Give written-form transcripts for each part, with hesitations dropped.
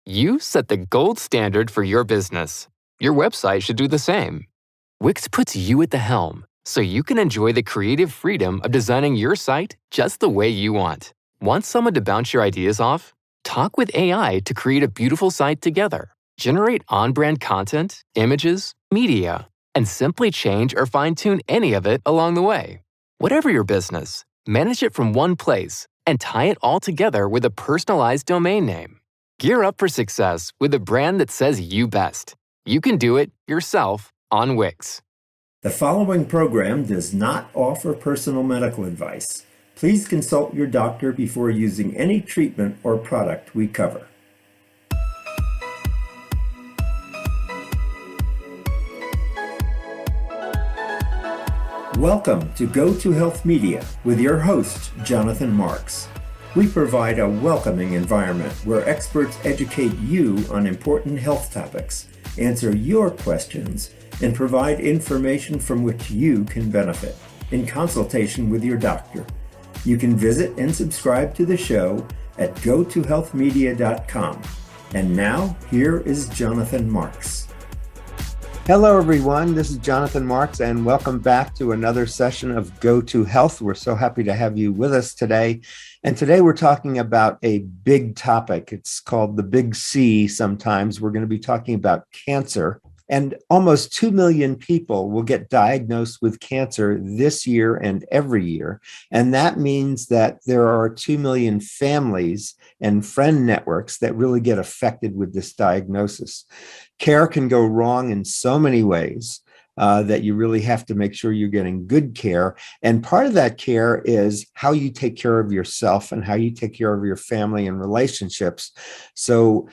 You set the gold standard for your business. Your website should do the same. Wix puts you at the helm, so you can enjoy the creative freedom of designing your site just the way you want. Want someone to bounce your ideas off? Talk with AI to create a beautiful site together. Generate on-brand content, images, media, and simply change or fine-tune any of it along the way. Whatever your business, manage it from one place and tie it all together with a personalized domain name. Gear up for success with a brand that says you best. You can do it yourself on Wix. The following program does not offer personal medical advice. Please consult your doctor before using any treatment or product we cover. Welcome to Go to Health Media with your host, Jonathan Marks. We provide a welcoming environment where experts educate you on important health topics, answer your questions, and provide information from which you can benefit in consultation with your doctor. You can visit and subscribe to the show at gotohealthmedia.com. And now, here is Jonathan Marks. Hello, everyone. This is Jonathan Marks, and welcome back to another session of Go to Health. We're so happy to have you with us today. And today we're talking about a big topic. It's called the Big C sometimes. We're going to be talking about cancer. And almost 2 million people will get diagnosed with cancer this year and every year. And that means that there are 2 million families and friend networks that really get affected with this diagnosis. Care can go wrong in so many ways that you really have to make sure you're getting good care. And part of that care is how you take care of yourself and how you take care of your family and relationships. So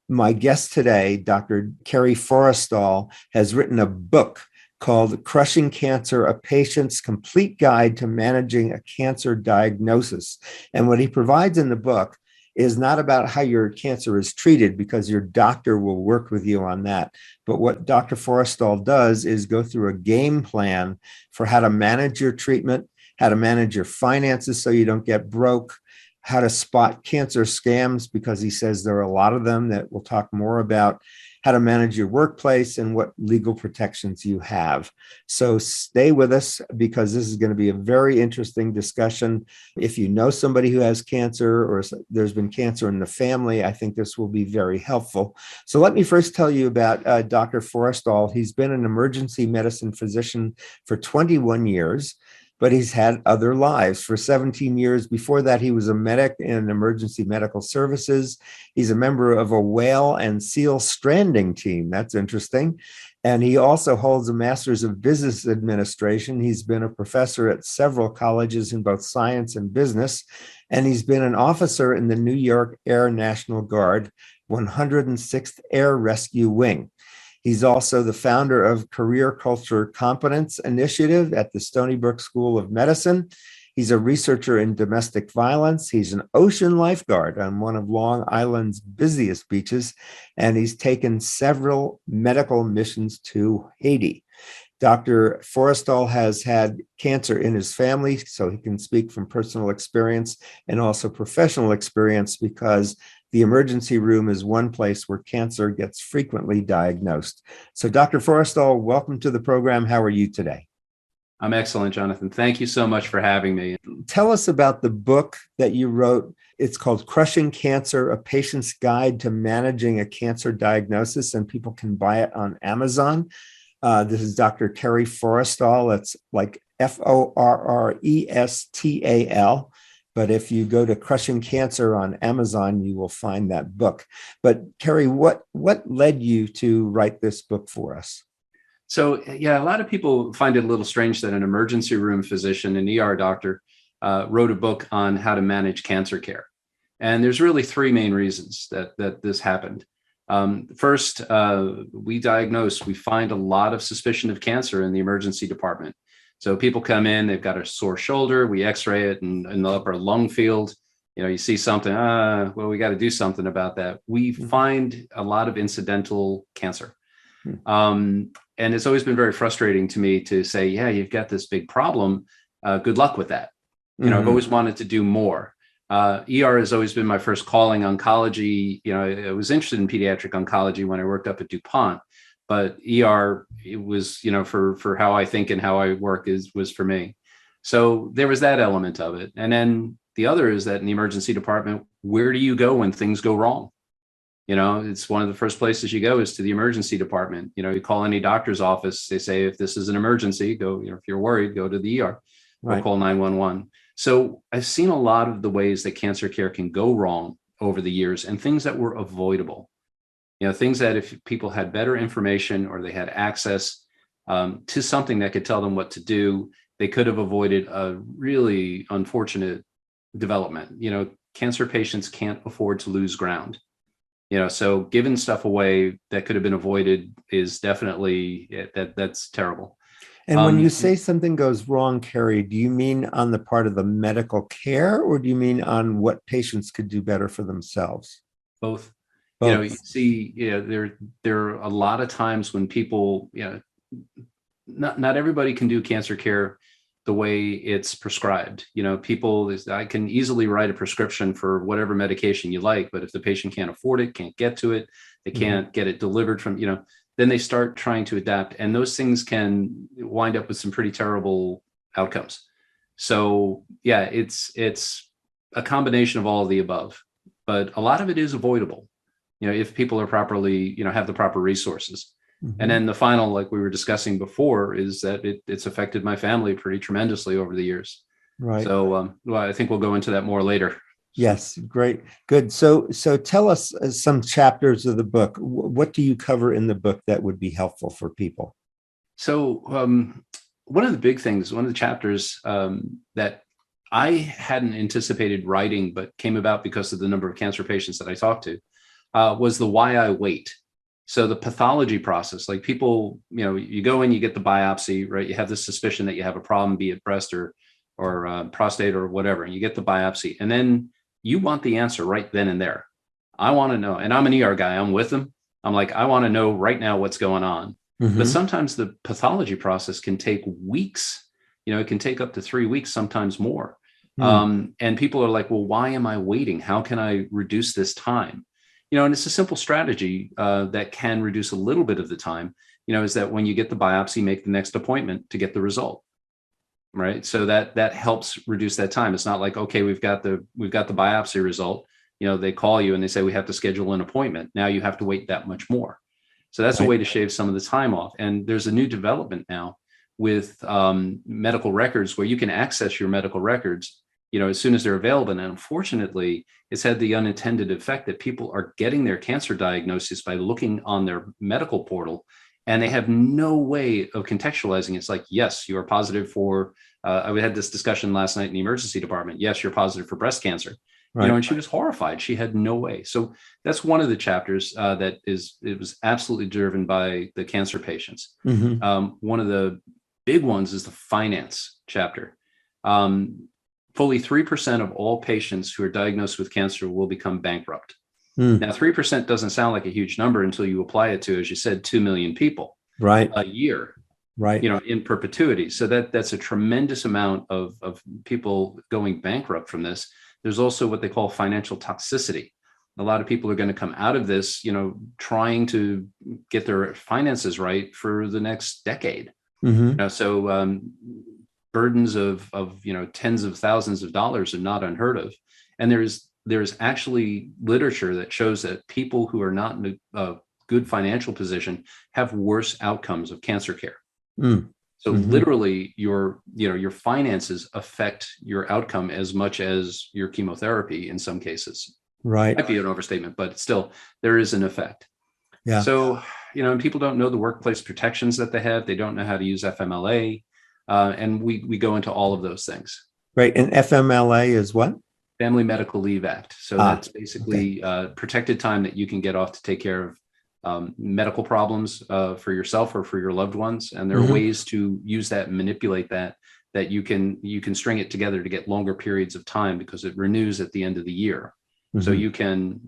my guest today, Dr. Kerry Forrestal, has written a book called Crushing Cancer, A Patient's Complete Guide to Managing a Cancer Diagnosis. And what he provides in the book is not about how your cancer is treated, because your doctor will work with you on that. But what Dr. Forrestal does is go through a game plan for how to manage your treatment, how to manage your finances so you don't get broke, how to spot cancer scams, because he says there are a lot of them that we'll talk more about, how to manage your workplace, and what legal protections you have. So stay with us, because this is going to be a very interesting discussion. If you know somebody who has cancer or there's been cancer in the family, I think this will be very helpful. So let me first tell you about Dr. Forrestal. He's been an emergency medicine physician for 21 years. But he's had other lives. For 17 years before that, he was a medic in emergency medical services. He's a member of a whale and seal stranding team. That's interesting. And he also holds a master's of business administration. He's been a professor at several colleges in both science and business. And he's been an officer in the New York Air National Guard, 106th Air Rescue Wing. He's also the founder of Career Culture Competence Initiative at the Stony Brook School of Medicine. He's a researcher in domestic violence. He's an ocean lifeguard on one of Long Island's busiest beaches, and he's taken several medical missions to Haiti. Dr. Forrestal has had cancer in his family, so he can speak from personal experience and also professional experience, because the emergency room is one place where cancer gets frequently diagnosed. So Dr. Forrestal, welcome to the program. How are you today? I'm excellent, Jonathan. Thank you so much for having me. Tell us about the book that you wrote. It's called Crushing Cancer, A Patient's Guide to Managing a Cancer Diagnosis, and people can buy it on Amazon. This is Dr. Kerry Forrestal. It's like Forrestal. But if you go to Crushing Cancer on Amazon, you will find that book. But Kerry, what led you to write this book for us? So, yeah, a lot of people find it a little strange that an emergency room physician, an ER doctor, wrote a book on how to manage cancer care. And there's really three main reasons that this happened. First, we find a lot of suspicion of cancer in the emergency department. So people come in, they've got a sore shoulder, we x-ray it in the upper lung field. You see something, well, we got to do something about that. We find a lot of incidental cancer. And it's always been very frustrating to me to say, yeah, you've got this big problem. Good luck with that. I've always wanted to do more. ER has always been my first calling. Oncology, I was interested in pediatric oncology when I worked up at DuPont, but ER, it was, for how I think and how I work was for me. So there was that element of it. And then the other is that in the emergency department, where do you go when things go wrong? It's one of the first places you go is to the emergency department. You call any doctor's office, they say, if this is an emergency, go, if you're worried, go to the ER or call 911. So I've seen a lot of the ways that cancer care can go wrong over the years and things that were avoidable. Things that if people had better information or they had access to something that could tell them what to do, they could have avoided a really unfortunate development. Cancer patients can't afford to lose ground. So giving stuff away that could have been avoided is definitely that's terrible. And when you say something goes wrong, Kerry, do you mean on the part of the medical care, or do you mean on what patients could do better for themselves? Both. You see, there are a lot of times when people, not everybody can do cancer care the way it's prescribed. I can easily write a prescription for whatever medication you like, but if the patient can't afford it, can't get to it, they can't get it delivered from, then they start trying to adapt, and those things can wind up with some pretty terrible outcomes. So yeah, it's a combination of all of the above, but a lot of it is avoidable, if people are properly, have the proper resources. And then the final, like we were discussing before, is that it's affected my family pretty tremendously over the years. Right. So I think we'll go into that more later. Yes, great, good. So tell us some chapters of the book. What do you cover in the book that would be helpful for people? So one of the big things, one of the chapters that I hadn't anticipated writing, but came about because of the number of cancer patients that I talked to, was the why I wait. So the pathology process, like people, you go in, you get the biopsy, right? You have this suspicion that you have a problem, be it breast or prostate or whatever, and you get the biopsy, and then you want the answer right then and there. I want to know, and I'm an ER guy, I'm with them. I'm like, I want to know right now what's going on. But sometimes the pathology process can take weeks. It can take up to 3 weeks, sometimes more. And people are like, well, why am I waiting? How can I reduce this time? And it's a simple strategy that can reduce a little bit of the time, is that when you get the biopsy, make the next appointment to get the result. Right. So that helps reduce that time. It's not like, okay, we've got the biopsy result. They call you and they say, we have to schedule an appointment. Now you have to wait that much more. So that's a way to shave some of the time off. And there's a new development now with medical records where you can access your medical records, as soon as they're available. And unfortunately, it's had the unintended effect that people are getting their cancer diagnosis by looking on their medical portal, and they have no way of contextualizing. It's like, yes, you are positive for, I had this discussion last night in the emergency department. Yes, you're positive for breast cancer. Right. And she was horrified. She had no way. So that's one of the chapters it was absolutely driven by the cancer patients. One of the big ones is the finance chapter. Fully 3% of all patients who are diagnosed with cancer will become bankrupt. Now, 3% doesn't sound like a huge number until you apply it to, as you said, 2 million people a year, right? In perpetuity. So that's a tremendous amount of people going bankrupt from this. There's also what they call financial toxicity. A lot of people are going to come out of this, trying to get their finances right for the next decade. So burdens of tens of thousands of dollars are not unheard of. And there's actually literature that shows that people who are not in a good financial position have worse outcomes of cancer care. So literally your finances affect your outcome as much as your chemotherapy in some cases. Right. Might be an overstatement, but still there is an effect. Yeah. So, and people don't know the workplace protections that they have. They don't know how to use FMLA. And we go into all of those things. Right. And FMLA is what? Family Medical Leave Act. So that's basically protected time that you can get off to take care of medical problems for yourself or for your loved ones. And there are ways to use that and manipulate that you can string it together to get longer periods of time because it renews at the end of the year. So you can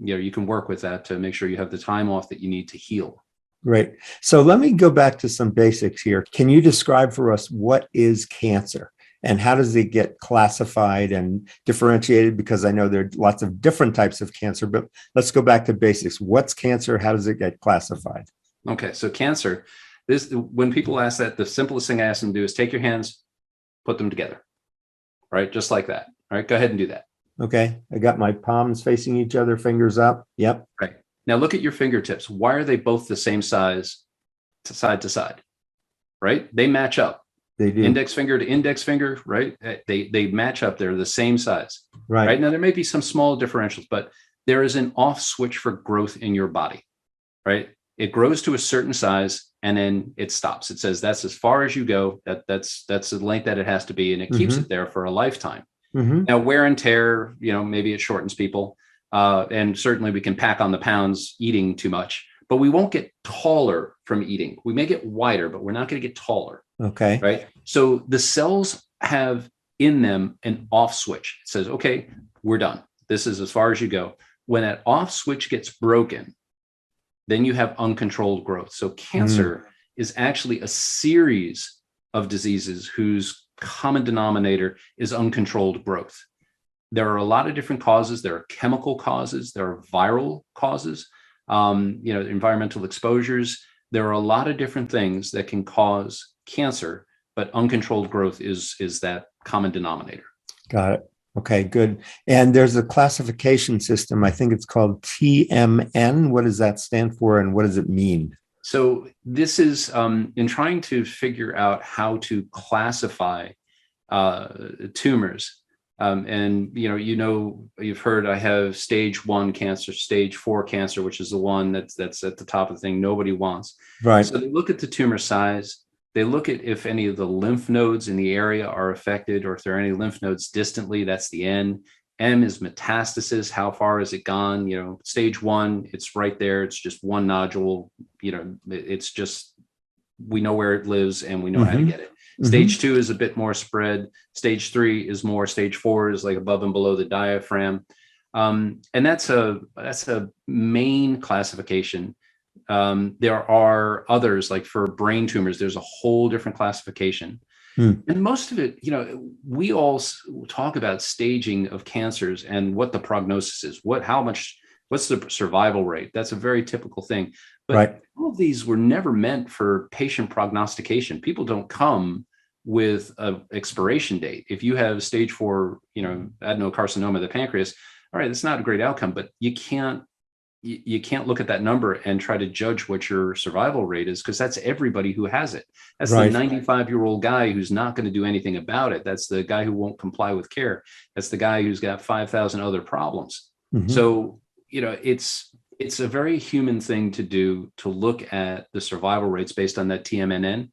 work with that to make sure you have the time off that you need to heal. Great. So let me go back to some basics here. Can you describe for us what is cancer And how does it get classified and differentiated? Because I know there are lots of different types of cancer, but let's go back to basics. What's cancer? How does it get classified? Okay, so cancer, when people ask that, the simplest thing I ask them to do is take your hands, put them together, right? Just like that. All right, go ahead and do that. Okay, I got my palms facing each other, fingers up. Yep. Right. Now look at your fingertips. Why are they both the same size to side? Right? They match up. They do. Index finger to index finger, right? They match up. They're the same size. Right. Now there may be some small differentials, but there is an off switch for growth in your body, right? It grows to a certain size and then it stops. It says that's as far as you go. That's the length that it has to be, and it keeps it there for a lifetime. Now wear and tear, maybe it shortens people, and certainly we can pack on the pounds eating too much, but we won't get taller from eating. We may get wider, but we're not going to get taller. Okay. Right. So the cells have in them an off switch. It says, okay, we're done. This is as far as you go. When that off switch gets broken, then you have uncontrolled growth. So cancer is actually a series of diseases whose common denominator is uncontrolled growth. There are a lot of different causes. There are chemical causes. There are viral causes, environmental exposures. There are a lot of different things that can cause cancer, but uncontrolled growth is that common denominator. Got it. Okay, good. And there's a classification system. I think it's called TMN. What does that stand for, and what does it mean? So this is in trying to figure out how to classify tumors. And you've heard I have stage 1 cancer, stage 4 cancer, which is the one that's at the top of the thing nobody wants. Right. So they look at the tumor size. They look at if any of the lymph nodes in the area are affected, or if there are any lymph nodes distantly. That's the N. M is metastasis. How far has it gone? Stage 1, it's right there. It's just one nodule. It's just, we know where it lives and we know how to get it. Stage 2 is a bit more spread. Stage 3 is more. Stage 4 is like above and below the diaphragm. And that's a main classification. There are others, like for brain tumors, there's a whole different classification. And most of it, we all talk about staging of cancers and what the prognosis is, what's the survival rate. That's a very typical thing. But all of these were never meant for patient prognostication. People don't come with an expiration date. If you have stage 4, adenocarcinoma of the pancreas, all right, that's not a great outcome, but you can't look at that number and try to judge what your survival rate is, because that's everybody who has it. That's the 95-year-old guy who's not going to do anything about it. That's the guy who won't comply with care. That's the guy who's got 5,000 other problems. So, it's a very human thing to do, to look at the survival rates based on that TMNN.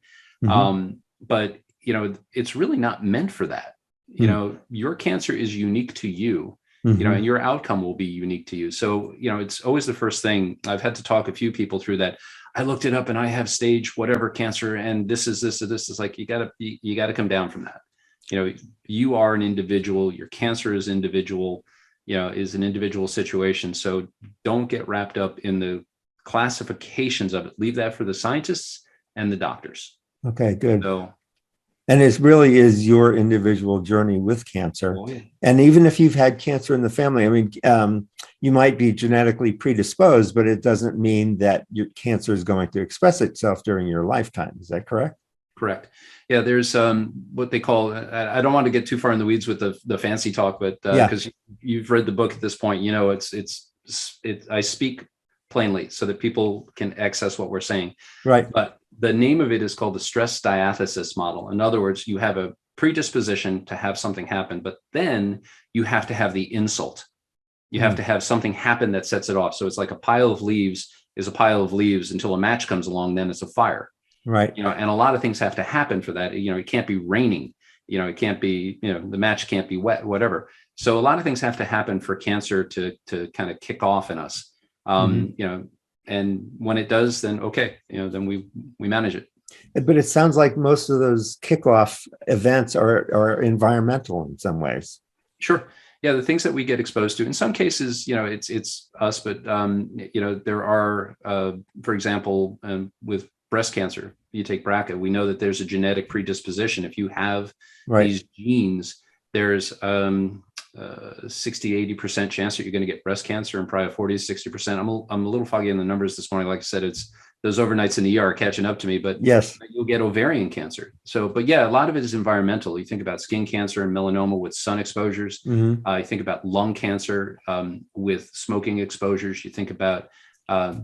But, it's really not meant for that. Your cancer is unique to you. And your outcome will be unique to you. So, it's always the first thing. I've had to talk a few people through that. I looked it up and I have stage whatever cancer, and this is like, you gotta come down from that. You are an individual, your cancer is individual, is an individual situation. So don't get wrapped up in the classifications of it. Leave that for the scientists and the doctors. Okay, good. So, and it really is your individual journey with cancer. Oh, yeah. And even if you've had cancer in the family, you might be genetically predisposed, but it doesn't mean that your cancer is going to express itself during your lifetime. Is that correct? Correct. Yeah, there's what they call, I don't want to get too far in the weeds with the fancy talk, but because you've read the book at this point, I speak plainly so that people can access what we're saying. Right. But the name of it is called the stress diathesis model. In other words, you have a predisposition to have something happen, but then you have to have the insult. You have to have something happen that sets it off. So it's like a pile of leaves is a pile of leaves until a match comes along, then it's a fire. Right. And a lot of things have to happen for that. It can't be raining. It can't be, the match can't be wet, whatever. So a lot of things have to happen for cancer to kind of kick off in us. And when it does, then okay, then we manage it. But it sounds like most of those kickoff events are environmental in some ways. Sure. Yeah, the things that we get exposed to. In some cases, it's us, but there are, for example, with breast cancer, you take BRCA, we know that there's a genetic predisposition. If you have Right. these genes, there's 60-80% chance that you're going to get breast cancer, and probably 40-60%. I'm a little foggy on the numbers this morning. Like I said, it's those overnights in the ER are catching up to me, but Yes. you'll get ovarian cancer. So, but yeah, a lot of it is environmental. You think about skin cancer and melanoma with sun exposures. Mm-hmm. You think about lung cancer with smoking exposures. You think about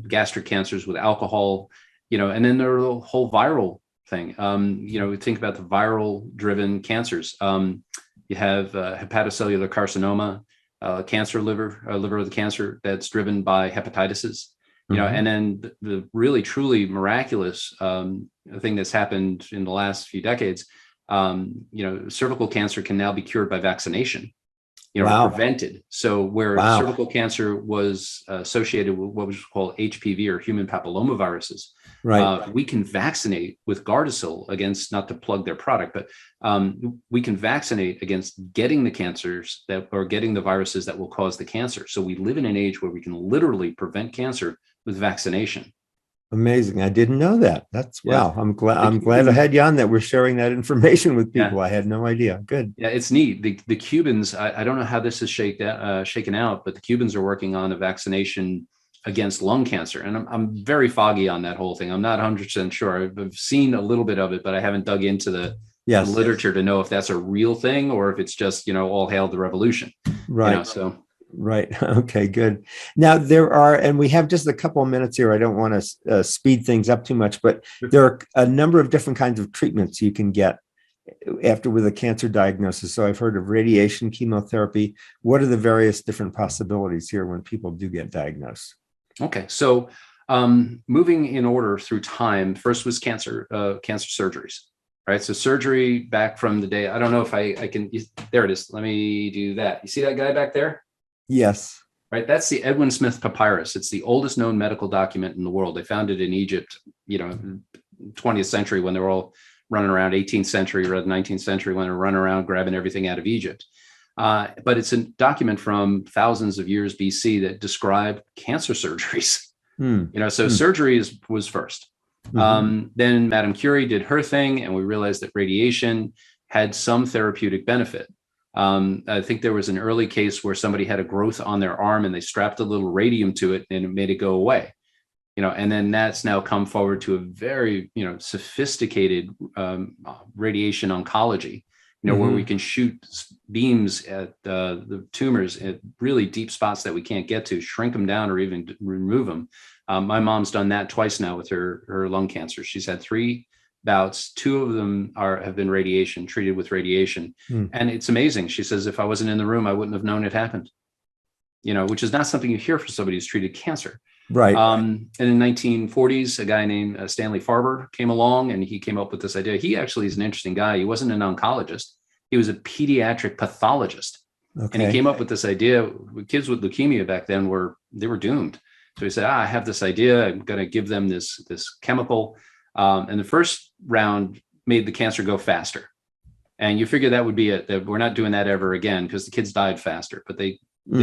gastric cancers with alcohol, and then there are the whole viral thing. We think about the viral driven cancers. You have hepatocellular carcinoma, cancer liver of the cancer that's driven by hepatitis. And then the really truly miraculous thing that's happened in the last few decades, cervical cancer can now be cured by vaccination, Wow. prevented. So where Wow. cervical cancer was associated with what was called HPV or human papillomaviruses, Right. we can vaccinate with Gardasil against, not to plug their product, but we can vaccinate against getting the cancers or getting the viruses that will cause the cancer. So we live in an age where we can literally prevent cancer with vaccination. Amazing. I didn't know that. That's Yeah. wow. I'm glad I had you on that. We're sharing that information with people. Yeah. I had no idea. Good. Yeah, it's neat. The Cubans, I don't know how this is shaken out, but the Cubans are working on a vaccination against lung cancer. And I'm very foggy on that whole thing. I'm not 100% sure. I've seen a little bit of it, but I haven't dug into the Yes. literature to know if that's a real thing or if it's just, all hail the revolution. Right. So. Right. Okay, good. Now there are, and we have just a couple of minutes here. I don't want to speed things up too much, but there are a number of different kinds of treatments you can get after with a cancer diagnosis. So I've heard of radiation, chemotherapy. What are the various different possibilities here when people do get diagnosed? Okay. So moving in order through time, first was cancer surgeries. Right. So surgery back from the day, I don't know if I can, there it is. Let me do that. You see that guy back there? Yes. Right. That's the Edwin Smith Papyrus. It's the oldest known medical document in the world. They found it in Egypt, 20th century when they were all running around, 18th century or 19th century when they were running around grabbing everything out of Egypt. But it's a document from thousands of years BC that describe cancer surgeries. So surgery was first. Then Madame Curie did her thing, and we realized that radiation had some therapeutic benefit. I think there was an early case where somebody had a growth on their arm and they strapped a little radium to it and it made it go away. And then that's now come forward to a very, sophisticated radiation oncology, where we can shoot beams at the tumors at really deep spots that we can't get to, shrink them down or even remove them. My mom's done that twice now with her lung cancer. She's had 3 bouts. 2 of them have been treated with radiation. And it's amazing. She says, if I wasn't in the room, I wouldn't have known it happened, which is not something you hear for somebody who's treated cancer. Right. And in the 1940s, a guy named Stanley Farber came along and he came up with this idea. He actually is an interesting guy. He wasn't an oncologist. He was a pediatric pathologist. Okay. And he came up with this idea. Kids with leukemia back then were doomed. So he said, I have this idea. I'm going to give them this chemical. And the first round made the cancer go faster. And you figure that would be it, that we're not doing that ever again because the kids died faster. But they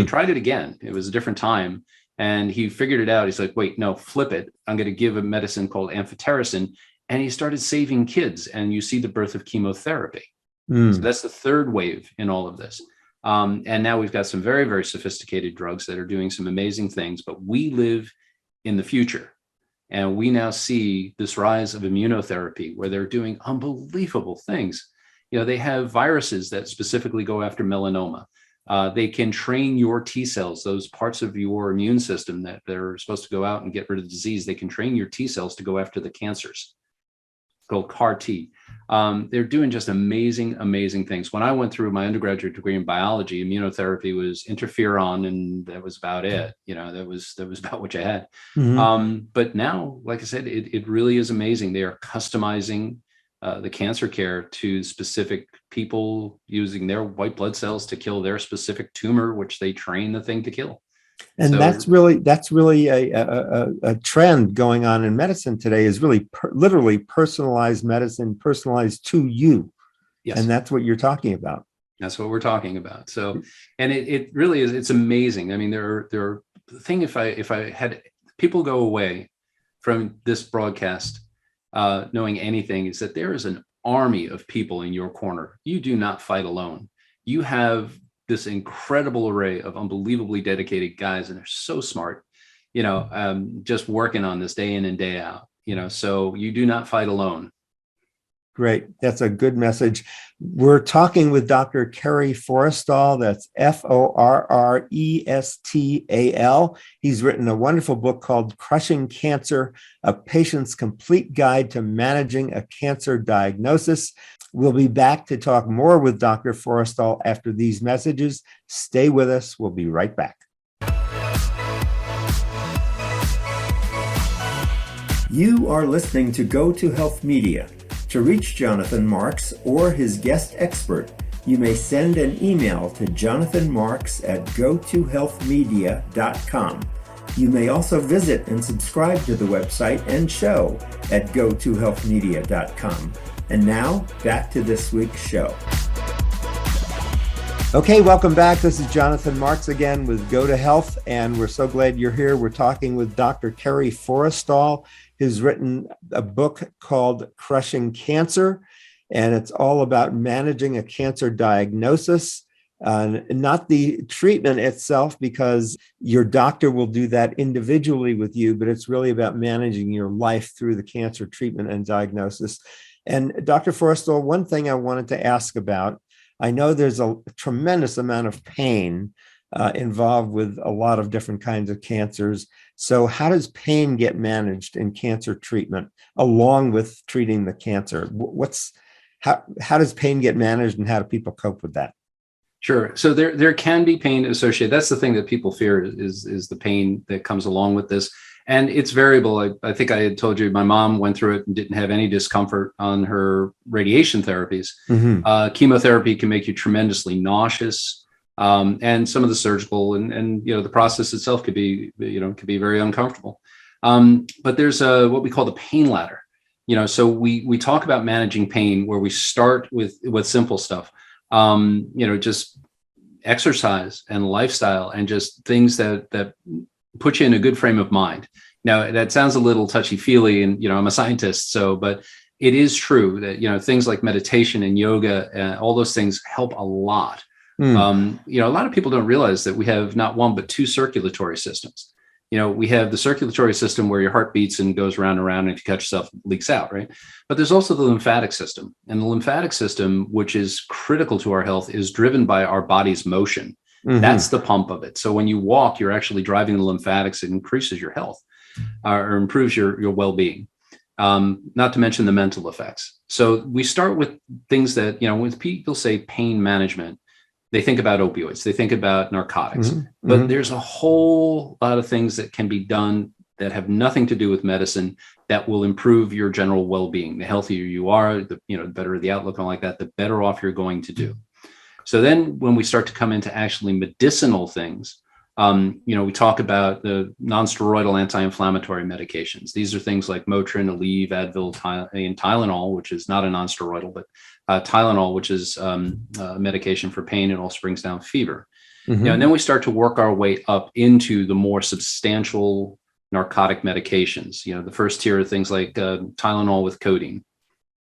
tried it again. It was a different time. And he figured it out. He's like, wait, no, flip it. I'm going to give a medicine called amphotericin. And he started saving kids. And you see the birth of chemotherapy. So that's the third wave in all of this. And now we've got some very, very sophisticated drugs that are doing some amazing things. But we live in the future. And we now see this rise of immunotherapy where they're doing unbelievable things. They have viruses that specifically go after melanoma. They can train your T cells, those parts of your immune system that they're supposed to go out and get rid of the disease. They can train your T cells to go after the cancers. It's called CAR T. They're doing just amazing, amazing things. When I went through my undergraduate degree in biology, immunotherapy was interferon, and that was about it. That was about what you had. But now, like I said, it really is amazing. They are customizing the cancer care to specific people using their white blood cells to kill their specific tumor, which they train the thing to kill. And so, that's really a trend going on in medicine today, is really literally personalized medicine, personalized to you. Yes. And that's what you're talking about. That's what we're talking about. So, and it really is, it's amazing. I mean, there are thing, if I had people go away from this broadcast knowing anything, is that there is an army of people in your corner. You do not fight alone. You have this incredible array of unbelievably dedicated guys, and they're so smart, just working on this day in and day out, so you do not fight alone. Great. That's a good message. We're talking with Dr. Kerry Forrestal. That's Forrestal. He's written a wonderful book called Crushing Cancer, A Patient's Complete Guide to Managing a Cancer Diagnosis. We'll be back to talk more with Dr. Forrestal after these messages. Stay with us. We'll be right back. You are listening to Go to Health Media. To reach Jonathan Marks or his guest expert, you may send an email to jonathanmarks@gotohealthmedia.com. You may also visit and subscribe to the website and show at gotohealthmedia.com. And now, back to this week's show. Okay, welcome back. This is Jonathan Marks again with Go to Health, and we're so glad you're here. We're talking with Dr. Kerry Forrestal, who's written a book called Crushing Cancer, and it's all about managing a cancer diagnosis, not the treatment itself, because your doctor will do that individually with you, but it's really about managing your life through the cancer treatment and diagnosis. And Dr. Forrestal, one thing I wanted to ask about, I know there's a tremendous amount of pain involved with a lot of different kinds of cancers. So how does pain get managed in cancer treatment along with treating the cancer? How does pain get managed, and how do people cope with that? Sure. So there can be pain associated. That's the thing that people fear is the pain that comes along with this. And it's variable. I think I had told you my mom went through it and didn't have any discomfort on her radiation therapies. Mm-hmm. Chemotherapy can make you tremendously nauseous. And some of the surgical and the process itself could be very uncomfortable. But there's what we call the pain ladder. So we talk about managing pain where we start with simple stuff. Just exercise and lifestyle and just things that put you in a good frame of mind. Now that sounds a little touchy-feely, and I'm a scientist, but it is true that things like meditation and yoga, all those things help a lot. A lot of people don't realize that we have not one, but two circulatory systems. We have the circulatory system where your heart beats and goes round and round, and if you cut yourself, it leaks out, right? But there's also the lymphatic system. And the lymphatic system, which is critical to our health, is driven by our body's motion. Mm-hmm. That's the pump of it. So when you walk, you're actually driving the lymphatics. It increases your health or improves your well-being. Not to mention the mental effects. So we start with things that, when people say pain management, they think about opioids, they think about narcotics, but there's a whole lot of things that can be done that have nothing to do with medicine that will improve your general well-being. The healthier you are, the better the outlook and like that, the better off you're going to do. So then when we start to come into actually medicinal things, we talk about the non-steroidal anti-inflammatory medications. These are things like Motrin, Aleve, Advil, and Tylenol, which is not a non-steroidal, but Tylenol, which is a medication for pain. It also brings down fever. Mm-hmm. And then we start to work our way up into the more substantial narcotic medications. The first tier are things like Tylenol with codeine,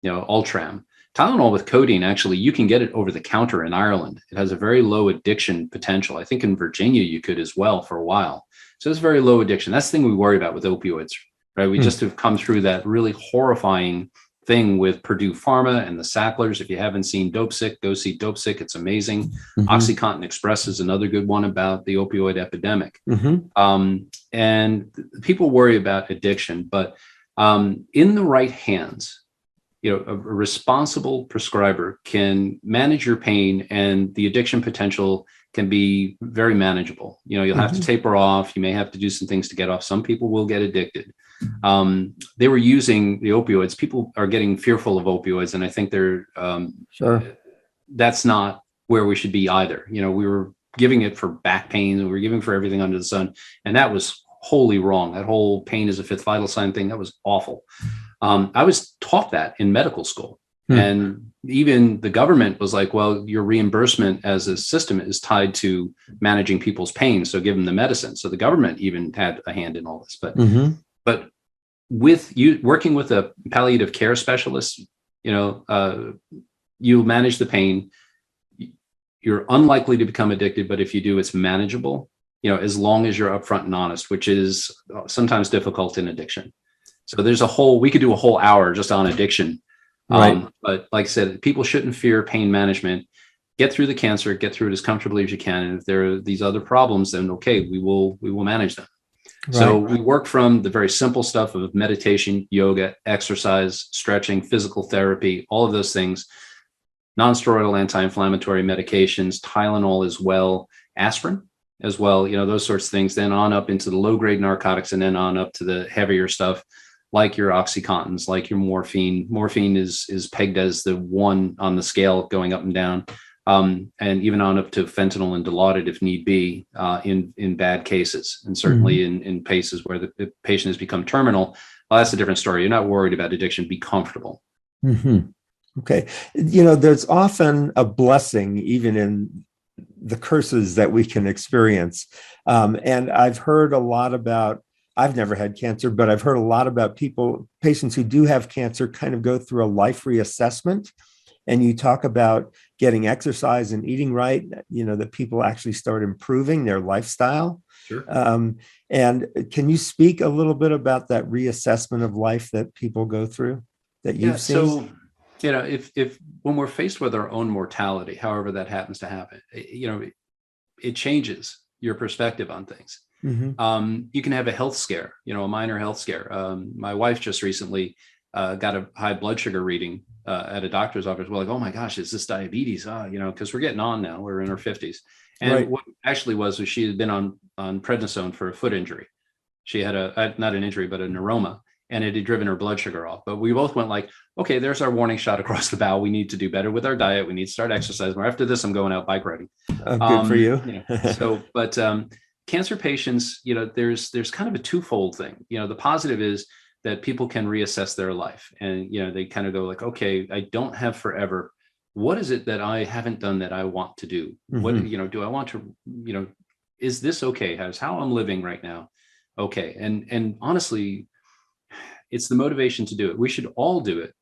Ultram. Tylenol with codeine, actually, you can get it over the counter in Ireland. It has a very low addiction potential. I think in Virginia, you could as well for a while. So it's very low addiction. That's the thing we worry about with opioids, right? We just have come through that really horrifying thing with Purdue Pharma and the Sacklers. If you haven't seen Dopesick, go see Dopesick. It's amazing. Mm-hmm. OxyContin Express is another good one about the opioid epidemic. Mm-hmm. And people worry about addiction, but in the right hands, a responsible prescriber can manage your pain, and the addiction potential can be very manageable. You'll have to taper off. You may have to do some things to get off. Some people will get addicted. They were using the opioids. People are getting fearful of opioids, and I think they're that's not where we should be either. We were giving it for back pain, and we were giving for everything under the sun, and that was wholly wrong. That whole pain is a fifth vital sign thing, that was awful. I was taught that in medical school. And even the government was like, well, your reimbursement as a system is tied to managing people's pain, so give them the medicine. So the government even had a hand in all this. But with you working with a palliative care specialist, you manage the pain. You're unlikely to become addicted, but if you do, it's manageable, as long as you're upfront and honest, which is sometimes difficult in addiction. So we could do a whole hour just on addiction. Right. But like I said, people shouldn't fear pain management. Get through the cancer, get through it as comfortably as you can. And if there are these other problems, then okay, we will manage them. Right. So we work from the very simple stuff of meditation, yoga, exercise, stretching, physical therapy, all of those things, non-steroidal anti-inflammatory medications, Tylenol as well, aspirin as well, those sorts of things, then on up into the low-grade narcotics, and then on up to the heavier stuff, like your OxyContins, like your morphine. Morphine is pegged as the one on the scale going up and down, and even on up to fentanyl and Dilaudid if need be, in bad cases, and certainly in cases where the patient has become terminal. Well, that's a different story. You're not worried about addiction. Be comfortable. Mm-hmm. Okay. There's often a blessing even in the curses that we can experience. And I've heard a lot about, I've never had cancer, but I've heard a lot about patients who do have cancer kind of go through a life reassessment. And you talk about getting exercise and eating right, that people actually start improving their lifestyle. Sure. And can you speak a little bit about that reassessment of life that people go through that you've seen? So, if when we're faced with our own mortality, however that happens to happen, it changes your perspective on things. Mm-hmm. You can have a health scare, a minor health scare. My wife just recently got a high blood sugar reading at a doctor's office. We're like, oh my gosh, is this diabetes? Because we're getting on now. We're in our 50s. And right. What actually was she had been on prednisone for a foot injury. She had not an injury, but a neuroma, and it had driven her blood sugar off. But we both went like, okay, there's our warning shot across the bow. We need to do better with our diet. We need to start exercising. After this, I'm going out bike riding. Good for you. But cancer patients, there's kind of a twofold thing. The positive is that people can reassess their life, and they kind of go like, okay, I don't have forever. What is it that I haven't done that I want to do? Mm-hmm. What do I want to? Is this okay? How I'm living right now? Okay, and honestly, it's the motivation to do it. We should all do it.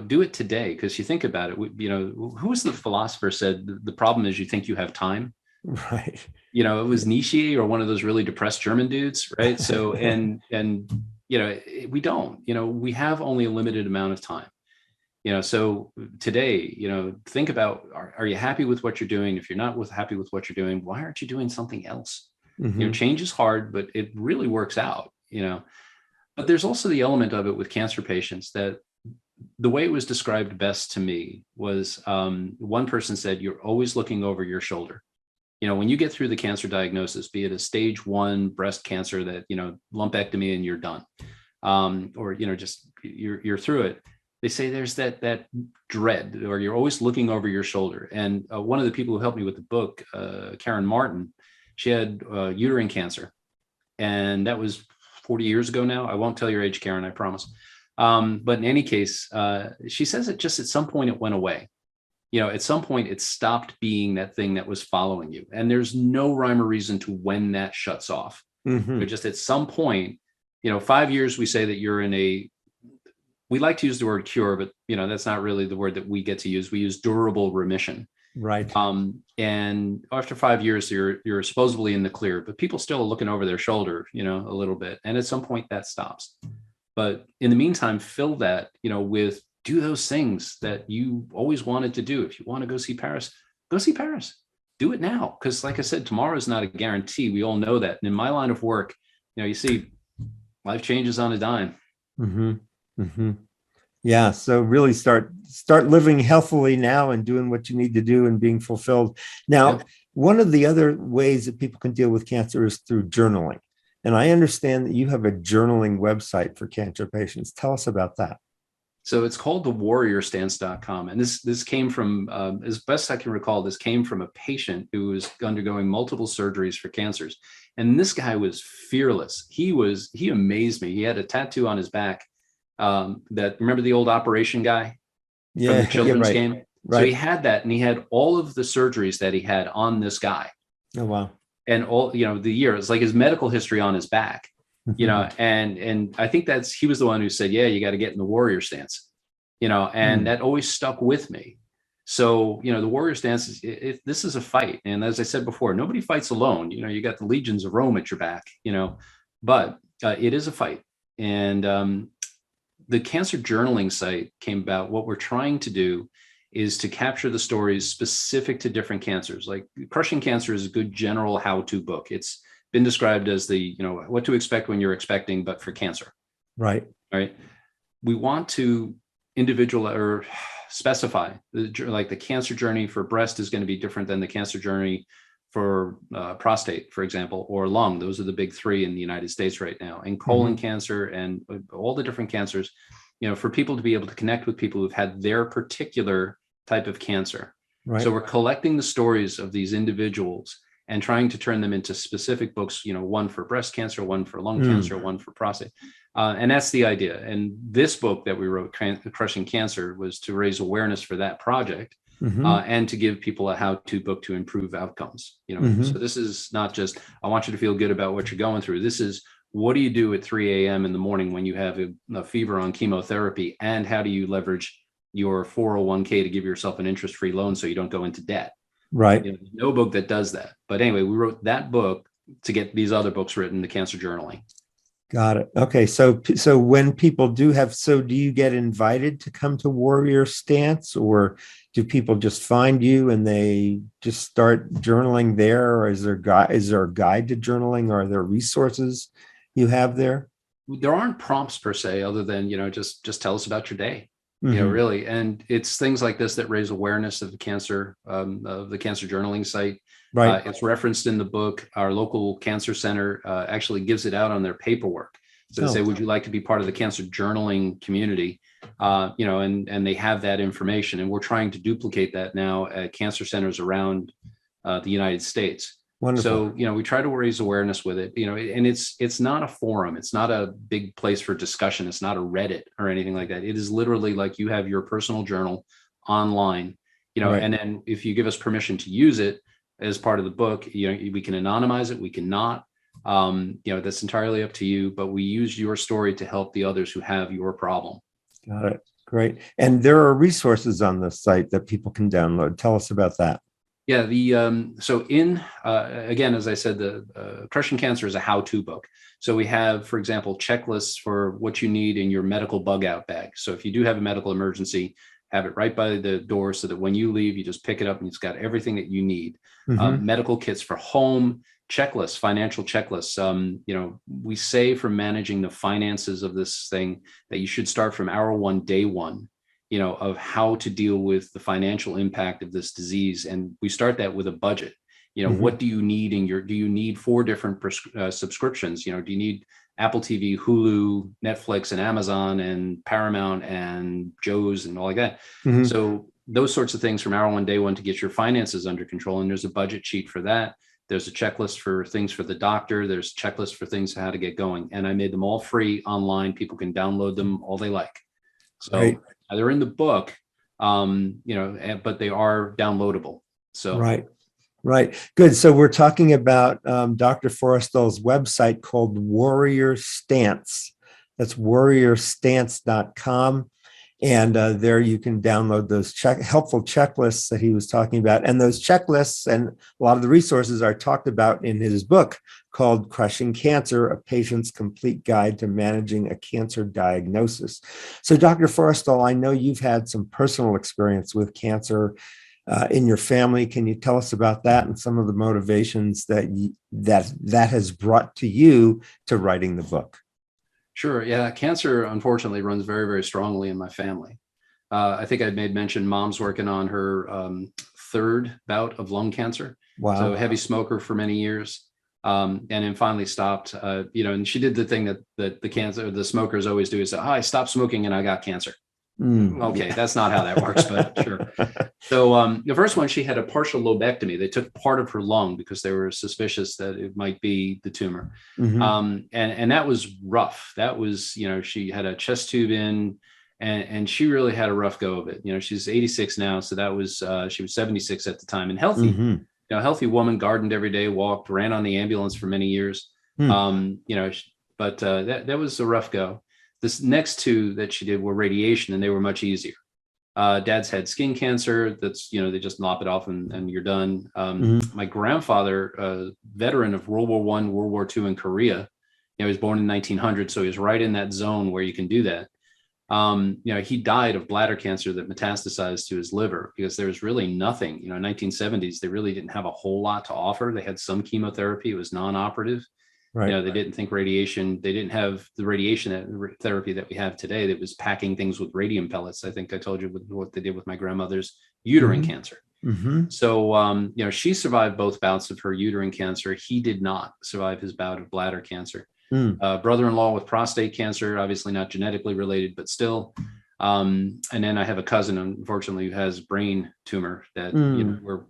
Do it today, because you think about it. Who was the philosopher said the problem is you think you have time. Right. It was Nietzsche or one of those really depressed German dudes, right? So and we don't. We have only a limited amount of time. So today, think about, are you happy with what you're doing? If you're not happy with what you're doing, why aren't you doing something else? Mm-hmm. Change is hard, but it really works out, But there's also the element of it with cancer patients that the way it was described best to me was one person said, you're always looking over your shoulder. When you get through the cancer diagnosis, be it a stage 1 breast cancer that, lumpectomy and you're done, or, just you're through it. They say there's that dread, or you're always looking over your shoulder. And one of the people who helped me with the book, Karen Martin, she had uterine cancer. And that was 40 years ago now. I won't tell your age, Karen, I promise. But in any case, she says it just at some point it went away. At some point it stopped being that thing that was following you. And there's no rhyme or reason to when that shuts off. Mm-hmm. But just at some point, 5 years, we say that you're in we like to use the word cure, but that's not really the word that we get to use. We use durable remission. Right. And after 5 years, you're supposedly in the clear, but people still are looking over their shoulder, a little bit. And at some point that stops. But in the meantime, fill that, with do those things that you always wanted to do. If you want to go see Paris, go see Paris. Do it now. Because like I said, tomorrow is not a guarantee. We all know that. And in my line of work, you see life changes on a dime. Mm-hmm. Mm-hmm. Yeah. So really start living healthily now and doing what you need to do and being fulfilled. Now, One of the other ways that people can deal with cancer is through journaling. And I understand that you have a journaling website for cancer patients. Tell us about that. So it's called thewarriorstance.com. And this came from, as best I can recall, this came from a patient who was undergoing multiple surgeries for cancers. And this guy was fearless. He amazed me. He had a tattoo on his back remember the old Operation guy from the children's game? Right. So he had that, and he had all of the surgeries that he had on this guy. Oh, wow. And all, the year, it's like his medical history on his back. and I think he was the one who said, yeah, you got to get in the warrior stance, and that always stuck with me. So, the warrior stance is, this is a fight. And as I said before, nobody fights alone. You got the legions of Rome at your back, but it is a fight. And the cancer journaling site came about. What we're trying to do is to capture the stories specific to different cancers. Like Crushing Cancer is a good general how-to book. It's been described as the, what to expect when you're expecting, but for cancer. Right. We want to specify like the cancer journey for breast is going to be different than the cancer journey for prostate, for example, or lung. Those are the big three in the United States right now, and colon cancer and all the different cancers, for people to be able to connect with people who've had their particular type of cancer. Right. So we're collecting the stories of these individuals and trying to turn them into specific books, one for breast cancer, one for lung cancer, one for prostate. And that's the idea. And this book that we wrote, Crushing Cancer, was to raise awareness for that project and to give people a how-to book to improve outcomes. So this is not just, I want you to feel good about what you're going through. This is, what do you do at 3 a.m. in the morning when you have a fever on chemotherapy? And how do you leverage your 401k to give yourself an interest-free loan so you don't go into debt? Right. No book that does that. But anyway, we wrote that book to get these other books written, the cancer journaling. Got it. Okay. So when people do you get invited to come to Warrior Stance, or do people just find you and they just start journaling there? Or is there a guide to journaling? Or are there resources you have there? There aren't prompts per se, other than, just tell us about your day, really. And it's things like this that raise awareness of the cancer journaling site. Right. It's referenced in the book. Our local cancer center actually gives it out on their paperwork. So they say, would you like to be part of the cancer journaling community? And they have that information. And we're trying to duplicate that now at cancer centers around the United States. Wonderful. So, we try to raise awareness with it, and it's not a forum. It's not a big place for discussion. It's not a Reddit or anything like that. It is literally like you have your personal journal online, right. And then if you give us permission to use it as part of the book, we can anonymize it. We cannot, that's entirely up to you, but we use your story to help the others who have your problem. Got it. Great. And there are resources on the site that people can download. Tell us about that. Yeah, again, as I said, the Crushing Cancer is a how-to book. So we have, for example, checklists for what you need in your medical bug-out bag. So if you do have a medical emergency, have it right by the door so that when you leave, you just pick it up and it's got everything that you need. Medical kits for home, checklists, financial checklists. We say for managing the finances of this thing that you should start from hour one, day one, of how to deal with the financial impact of this disease. And we start that with a budget. What do you need do you need 4 different subscriptions? Do you need Apple TV, Hulu, Netflix, and Amazon, and Paramount, and Joe's, and all like that? So those sorts of things from hour one, day one, to get your finances under control. And there's a budget sheet for that. There's a checklist for things for the doctor. There's checklists for things how to get going. And I made them all free online. People can download them all they like. So right. They're in the book, but they are downloadable. So Right. Good. So we're talking about Dr. Forrestal's website called Warrior Stance. That's warriorstance.com. And there you can download those helpful checklists that he was talking about. And those checklists and a lot of the resources are talked about in his book called Crushing Cancer, A Patient's Complete Guide to Managing a Cancer Diagnosis. So Dr. Forrestal, I know you've had some personal experience with cancer in your family. Can you tell us about that and some of the motivations that has brought to you to writing the book? Sure. Yeah. Cancer, unfortunately, runs very, very strongly in my family. I think I made mention mom's working on her 3rd bout of lung cancer. Wow. So heavy smoker for many years. And then finally stopped, and she did the thing that the smokers always do is say, I stopped smoking and I got cancer. Okay, that's not how that works, but sure. So the first one, she had a partial lobectomy. They took part of her lung because they were suspicious that it might be the tumor. And that was rough. That was, she had a chest tube in, and she really had a rough go of it. She's 86 now, so that was she was 76 at the time, and healthy. Healthy woman, gardened every day, walked, ran on the ambulance for many years. but that was a rough go. This next two that she did were radiation, and they were much easier. Dad's had skin cancer. That's, they just lop it off and you're done. My grandfather, veteran of World War I, World War II, and Korea, he was born in 1900, so he was right in that zone where you can do that. He died of bladder cancer that metastasized to his liver because there was really nothing. 1970s, they really didn't have a whole lot to offer. They had some chemotherapy. It was non-operative. Right. They didn't think radiation, they didn't have the radiation therapy that we have today that was packing things with radium pellets. I think I told you what they did with my grandmother's uterine cancer. So, she survived both bouts of her uterine cancer. He did not survive his bout of bladder cancer. Brother-in-law with prostate cancer, obviously not genetically related, but still. And then I have a cousin, unfortunately, who has brain tumor that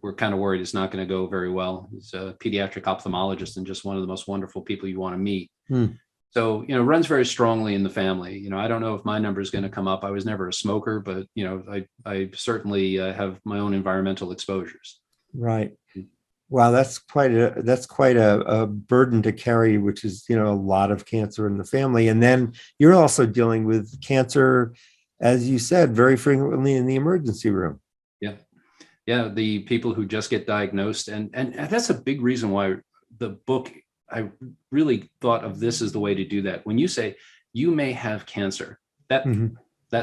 we're kind of worried is not going to go very well. He's a pediatric ophthalmologist and just one of the most wonderful people you want to meet. So, runs very strongly in the family. I don't know if my number is going to come up. I was never a smoker, but, I certainly have my own environmental exposures. Right. Wow, that's quite a burden to carry, which is, a lot of cancer in the family. And then you're also dealing with cancer, as you said, very frequently in the emergency room. Yeah. The people who just get diagnosed. And that's a big reason why the book, I really thought of this as the way to do that. When you say you may have cancer, that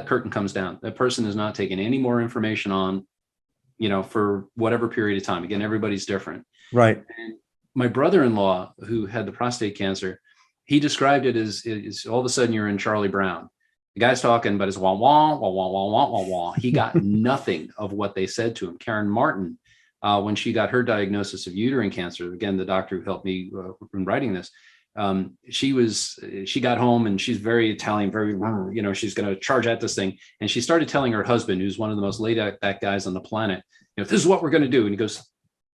curtain comes down. That person is not taking any more information on, for whatever period of time. Again, everybody's different. Right. And my brother-in-law, who had the prostate cancer, he described it as all of a sudden you're in Charlie Brown. The guy's talking, but it's wah, wah, wah, wah, wah, wah, wah, wah. He got nothing of what they said to him. Karen Martin, when she got her diagnosis of uterine cancer, again, the doctor who helped me in writing this, she got home and she's very Italian, very, she's going to charge at this thing. And she started telling her husband, who's one of the most laid back guys on the planet, this is what we're going to do. And he goes,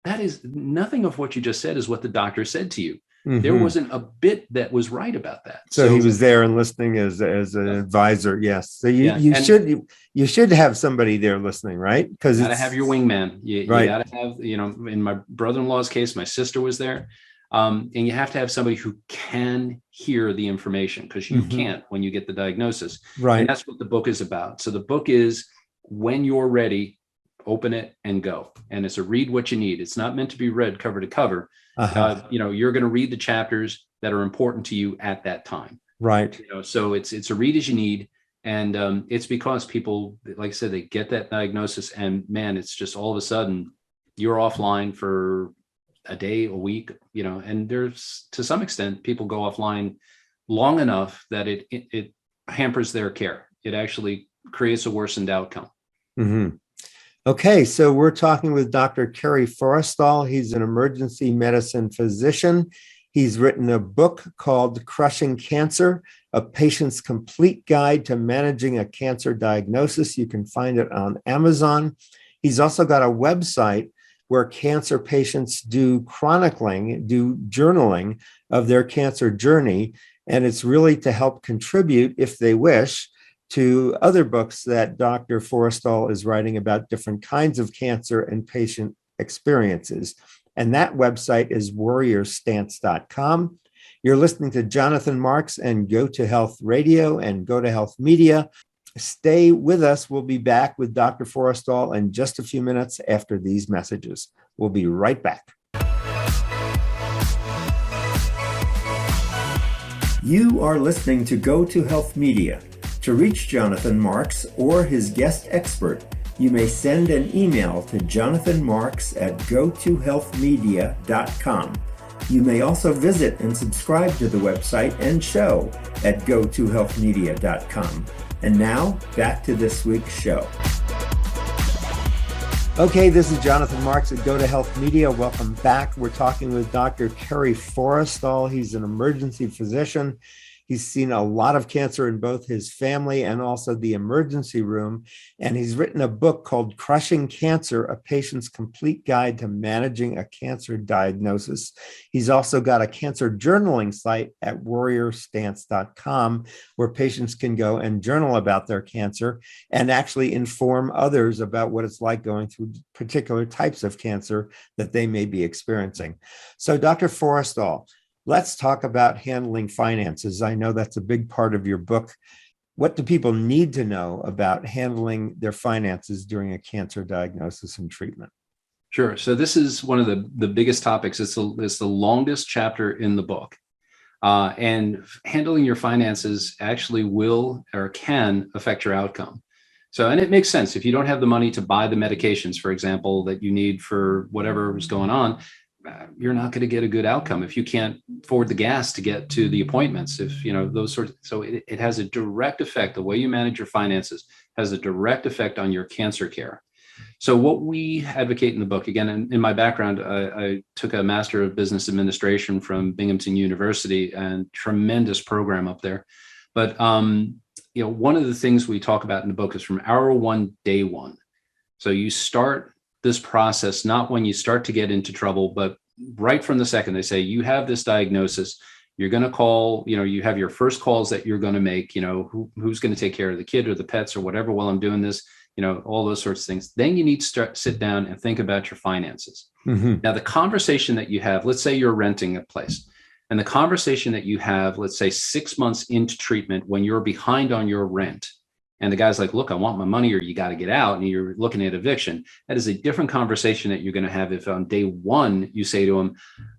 that is nothing of what you just said is what the doctor said to you. There wasn't a bit that was right about that. So he was there and listening as an advisor. Yes. So you should have somebody there listening, right? Because you got to have your wingman. You got to have, in my brother-in-law's case, my sister was there. And you have to have somebody who can hear the information because you can't when you get the diagnosis. Right. And that's what the book is about. So the book is when you're ready, open it and go. And it's a read what you need. It's not meant to be read cover to cover. You're going to read the chapters that are important to you at that time. Right. So it's a read as you need. And it's because people, like I said, they get that diagnosis and man, it's just all of a sudden you're offline for a day, a week, and there's to some extent people go offline long enough that it hampers their care. It actually creates a worsened outcome. Okay, so we're talking with Dr. Kerry Forrestal. He's an emergency medicine physician. He's written a book called Crushing Cancer, A Patient's Complete Guide to Managing a Cancer Diagnosis. You can find it on Amazon. He's also got a website where cancer patients do journaling of their cancer journey. And it's really to help contribute, if they wish, to other books that Dr. Forrestal is writing about different kinds of cancer and patient experiences. And that website is warriorstance.com. You're listening to Jonathan Marks and Go to Health Radio and Go to Health Media. Stay with us. We'll be back with Dr. Forrestal in just a few minutes after these messages. We'll be right back. You are listening to Go to Health Media. To reach Jonathan Marks or his guest expert, you may send an email to jonathanmarks@gotohealthmedia.com. You may also visit and subscribe to the website and show at gotohealthmedia.com. And now, back to this week's show. Okay, this is Jonathan Marks at Go to Health Media. Welcome back. We're talking with Dr. Kerry Forrestal. He's an emergency physician. He's seen a lot of cancer in both his family and also the emergency room. And he's written a book called Crushing Cancer, A Patient's Complete Guide to Managing a Cancer Diagnosis. He's also got a cancer journaling site at warriorstance.com where patients can go and journal about their cancer and actually inform others about what it's like going through particular types of cancer that they may be experiencing. So Dr. Forrestal, let's talk about handling finances. I know that's a big part of your book. What do people need to know about handling their finances during a cancer diagnosis and treatment? Sure. So this is one of the biggest topics. It's the longest chapter in the book. And handling your finances actually will or can affect your outcome. So, and it makes sense. If you don't have the money to buy the medications, for example, that you need for whatever is going on, you're not going to get a good outcome. If you can't afford the gas to get to the appointments, if, you know, those sorts, so it has a direct effect. The way you manage your finances has a direct effect on your cancer care. So what we advocate in the book, again, in my background, I took a Master of Business Administration from Binghamton University, and tremendous program up there. But, you know, one of the things we talk about in the book is from hour one, day one. So you start this process, not when you start to get into trouble, but right from the second they say, you have this diagnosis, you're going to call, you know, you have your first calls that you're going to make, you know, who's going to take care of the kid or the pets or whatever while I'm doing this, you know, all those sorts of things. Then you need to sit down and think about your finances. Mm-hmm. Now, the conversation that you have, let's say you're renting a place, and the conversation that you have, let's say 6 months into treatment when you're behind on your rent, and the guy's like, look, I want my money, or you got to get out, and you're looking at eviction. That is a different conversation that you're going to have if on day one you say to him,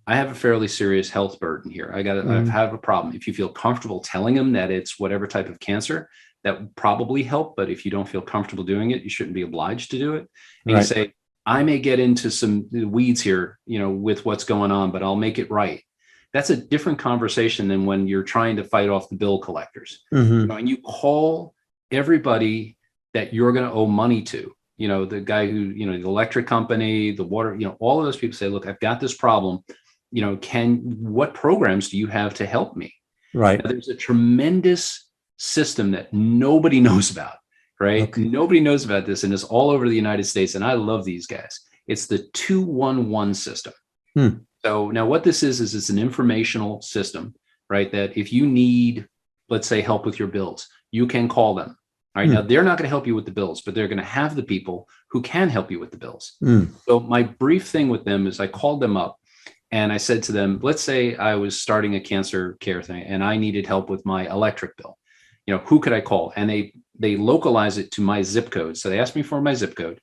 I have a fairly serious health burden here. I have a problem. If you feel comfortable telling him that it's whatever type of cancer, that would probably help. But if you don't feel comfortable doing it, you shouldn't be obliged to do it. And you say, I may get into some weeds here, you know, with what's going on, but I'll make it right. That's a different conversation than when you're trying to fight off the bill collectors. Mm-hmm. You know, and you call everybody that you're going to owe money to, you know, the guy who, you know, the electric company, the water, you know, all of those people say, look, I've got this problem, you know, what programs do you have to help me? Right. Now, there's a tremendous system that nobody knows about, right? Okay. Nobody knows about this, and it's all over the United States. And I love these guys. It's the 211 system. So now what this is it's an informational system, right? That if you need, let's say, help with your bills, you can call them. All right. Now they're not going to help you with the bills, but they're going to have the people who can help you with the bills. So my brief thing with them is I called them up and I said to them, let's say I was starting a cancer care thing and I needed help with my electric bill. You know, who could I call? And they localize it to my zip code. So they asked me for my zip code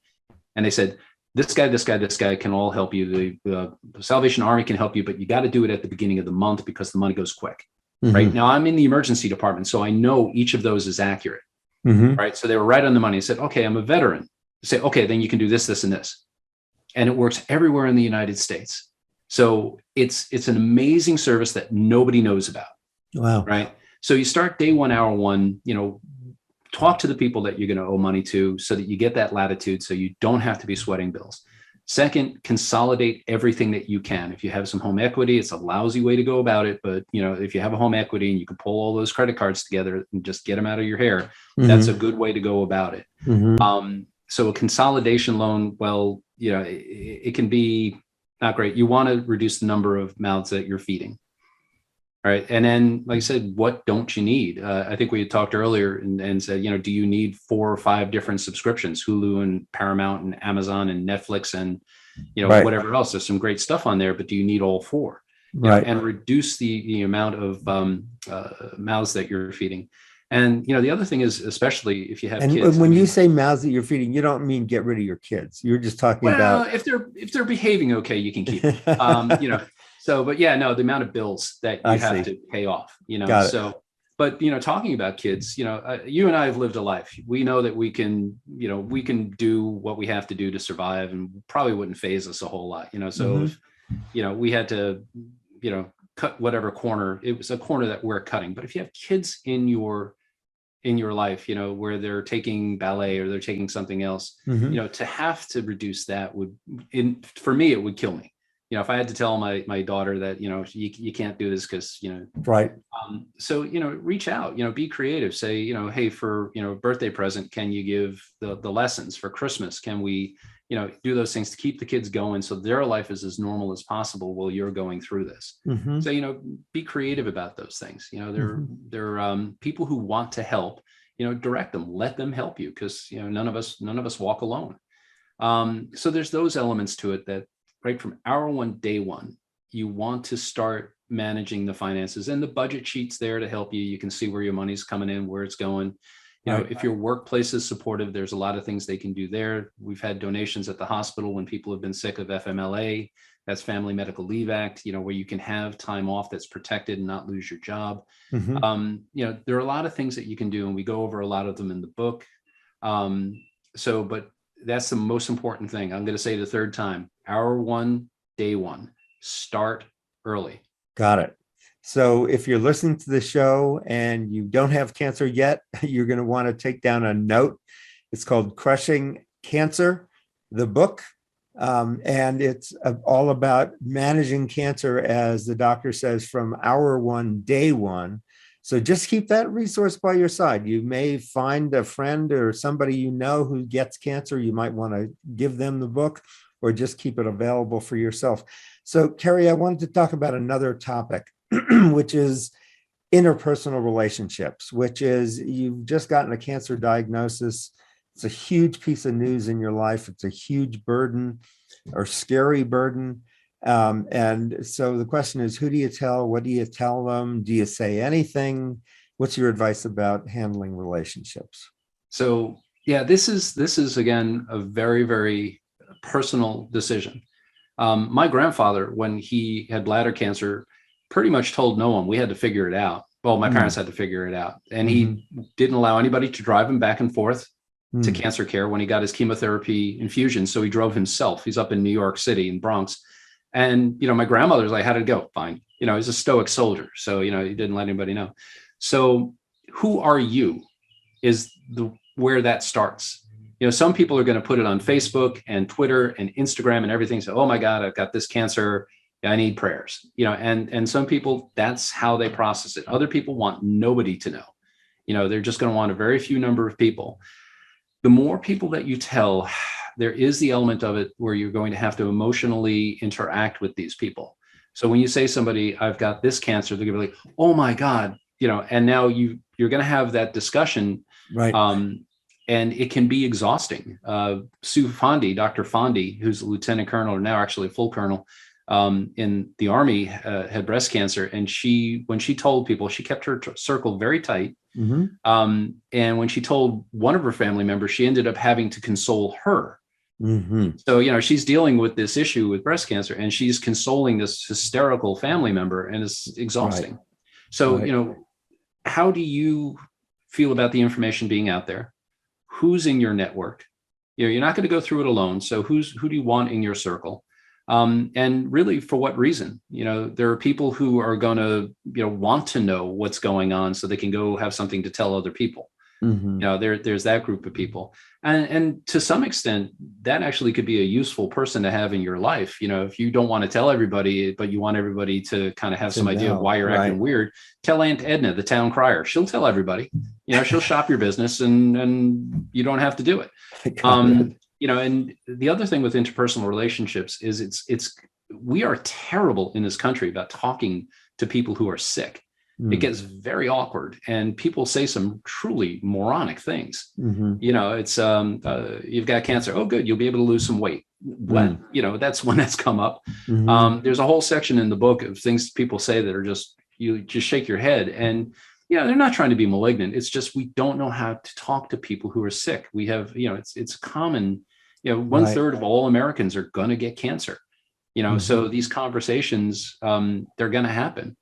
and they said, this guy can all help you. The Salvation Army can help you, but you got to do it at the beginning of the month because the money goes quick. Mm-hmm. Right now, I'm in the emergency department, so I know each of those is accurate. Mm-hmm. Right. So they were right on the money. I said, okay, I'm a veteran. I say, okay, then you can do this, this, and this. And it works everywhere in the United States. So it's an amazing service that nobody knows about. Wow. Right. So you start day one, hour one, you know, talk to the people that you're going to owe money to so that you get that latitude so you don't have to be sweating bills. Second, consolidate everything that you can. If you have some home equity, it's a lousy way to go about it. But, you know, if you have a home equity and you can pull all those credit cards together and just get them out of your hair, that's a good way to go about it. So a consolidation loan, well, you know, it can be not great. You want to reduce the number of mouths that you're feeding. All right. And then, like I said, what don't you need? I think we had talked earlier and said, you know, do you need 4 or 5 different subscriptions, Hulu and Paramount and Amazon and Netflix and, you know, whatever else? There's some great stuff on there, but do you need all 4? Right. And reduce the amount of mouths that you're feeding. And, you know, the other thing is, especially if you have kids. And when you say mouths that you're feeding, you don't mean get rid of your kids. You're just talking about. If they're behaving okay, you can keep them. You know. So, but yeah, no, the amount of bills that you have to pay off, you know, so, but, you know, talking about kids, you know, you and I have lived a life. We know that we can, you know, we can do what we have to do to survive and probably wouldn't faze us a whole lot, you know, so if, you know, we had to, you know, cut whatever corner, it was a corner that we're cutting. But if you have kids in your life, you know, where they're taking ballet or they're taking something else, you know, to have to reduce that for me, it would kill me. You know, if I had to tell my daughter that, you know, you can't do this because, you know, right. So, you know, reach out, you know, be creative, say, you know, hey, for, you know, birthday present, can you give the lessons? For Christmas? Can we, you know, do those things to keep the kids going so their life is as normal as possible while you're going through this? So, you know, be creative about those things. You know, they're people who want to help, you know, direct them, let them help you because, you know, none of us walk alone. So there's those elements to it that, right from hour one, day one, you want to start managing the finances, and the budget sheet's there to help you. You can see where your money's coming in, where it's going. You know, if your workplace is supportive, there's a lot of things they can do there. We've had donations at the hospital when people have been sick of FMLA. That's Family Medical Leave Act, you know, where you can have time off that's protected and not lose your job. You know, there are a lot of things that you can do, and we go over a lot of them in the book. But that's the most important thing. I'm going to say the third time, hour one, day one, start early. Got it. So if you're listening to the show and you don't have cancer yet, you're going to want to take down a note. It's called Crushing Cancer, the book. And it's all about managing cancer, as the doctor says, from hour one, day one. So just keep that resource by your side. You may find a friend or somebody you know who gets cancer. You might want to give them the book, or just keep it available for yourself. So, Kerry, I wanted to talk about another topic, which is interpersonal relationships, which is you've just gotten a cancer diagnosis. It's a huge piece of news in your life. It's a huge burden or scary burden. And so the question is, who do you tell? What do you tell them? Do you say anything? What's your advice about handling relationships? So, yeah, this is again, a very, very personal decision. My grandfather, when he had bladder cancer, pretty much told no one. We had to figure it out. Well, my parents had to figure it out. And he didn't allow anybody to drive him back and forth to cancer care when he got his chemotherapy infusion. So he drove himself. He's up in New York City, in Bronx. And, you know, my grandmother's like, how'd it go? Fine. You know, he's a stoic soldier. So, you know, he didn't let anybody know. So who are you is where that starts. You know, some people are going to put it on Facebook and Twitter and Instagram and everything. So, oh my God, I've got this cancer. I need prayers, you know, and some people, that's how they process it. Other people want nobody to know. You know, they're just going to want a very few number of people. The more people that you tell, there is the element of it where you're going to have to emotionally interact with these people. So when you say somebody, I've got this cancer, they're going to be like, oh my God, you know, and now you're going to have that discussion. Right. And it can be exhausting. Sue Fondy, Dr. Fondy, who's a lieutenant colonel, or now actually a full colonel in the Army, had breast cancer. And when she told people, she kept her circle very tight. And when she told one of her family members, she ended up having to console her. So, you know, she's dealing with this issue with breast cancer, and she's consoling this hysterical family member, and it's exhausting. Right. So, you know, how do you feel about the information being out there? Who's in your network? You know, you're not going to go through it alone. So who do you want in your circle? And really, for what reason? You know, there are people who are going to, you know, want to know what's going on so they can go have something to tell other people. You know, there's that group of people. And to some extent, that actually could be a useful person to have in your life. You know, if you don't want to tell everybody, but you want everybody to kind of have some idea of why you're acting weird, tell Aunt Edna, the town crier. She'll tell everybody. You know, she'll shop your business, and you don't have to do it. You know, and the other thing with interpersonal relationships is we are terrible in this country about talking to people who are sick. It gets very awkward, and people say some truly moronic things. You know, it's you've got cancer. Oh, good. You'll be able to lose some weight. When, you know, that's when that's come up. There's a whole section in the book of things people say that are you just shake your head. And, you know, they're not trying to be malignant. It's just, we don't know how to talk to people who are sick. We have, you know, it's common, you know, 1/3 of all Americans are going to get cancer, you know, so these conversations, they're going to happen.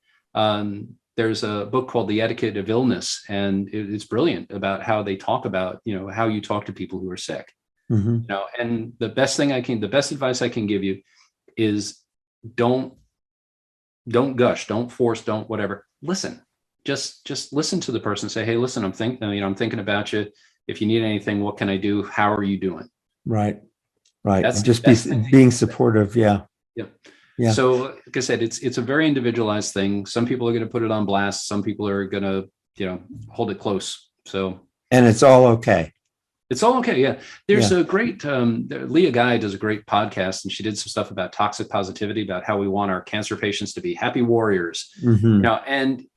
There's a book called The Etiquette of Illness, and it's brilliant about how they talk about, you know, how you talk to people who are sick. You know, and the best advice I can give you is don't gush, don't force, don't whatever. Listen, just listen to the person. Say, hey, listen, I'm thinking about you. If you need anything, what can I do? How are you doing? Right. That's just being supportive. Yeah. So, like I said, it's a very individualized thing. Some people are going to put it on blast. Some people are going to, you know, hold it close. So, and it's all okay. It's all okay. Yeah. There's a great, Leah Guy does a great podcast, and she did some stuff about toxic positivity, about how we want our cancer patients to be happy warriors. You know, and